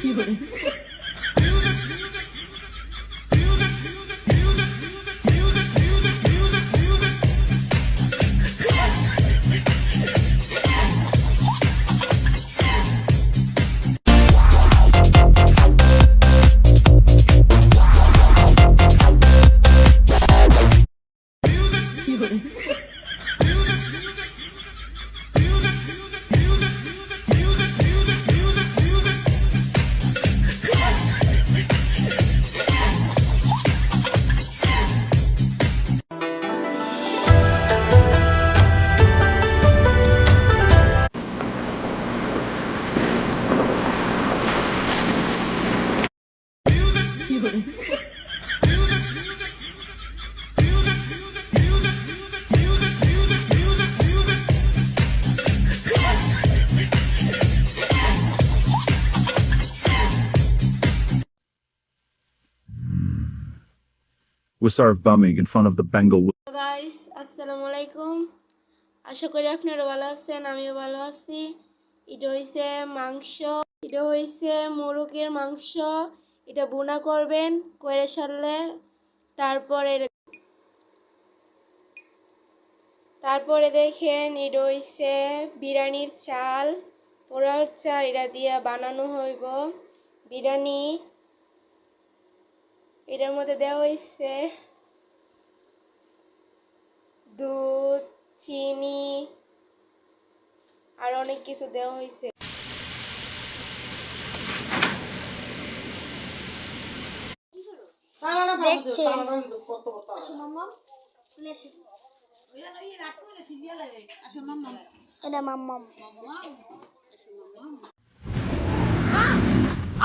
We serve bumming in front of the Bengal. Guys আসসালামু আলাইকুম, আশা করি আপনারা ভালো আছেন, আমিও ভালো আছি। এটা হইছে মাংস, এটা হইছে মোরগের মাংস। এটা ভুনা করবেন কইরা সারলে, তারপরে দেখেন এটা হইছে বিরিয়ানির চাল, পোলাও চাল, এটা দিয়ে বানানো হইব বিরিয়ানি। এটার মধ্যে দেওয়া হইছে দুধ, চিনি আর অনেক কিছু দেওয়া হয়েছে।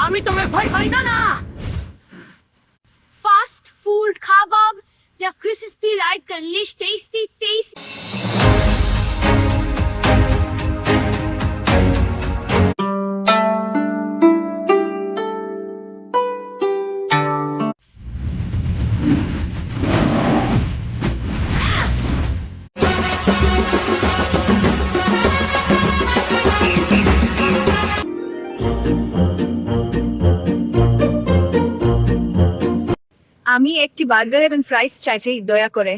আমি তোমার ভয় পাই না। ফাস্ট ফুড খাবার या क्रिस्पी राइट कर लिश टेस्टी टेस्ट আমি একটি বার্গার এবং ফ্রাইস চাইছি দয়া করে।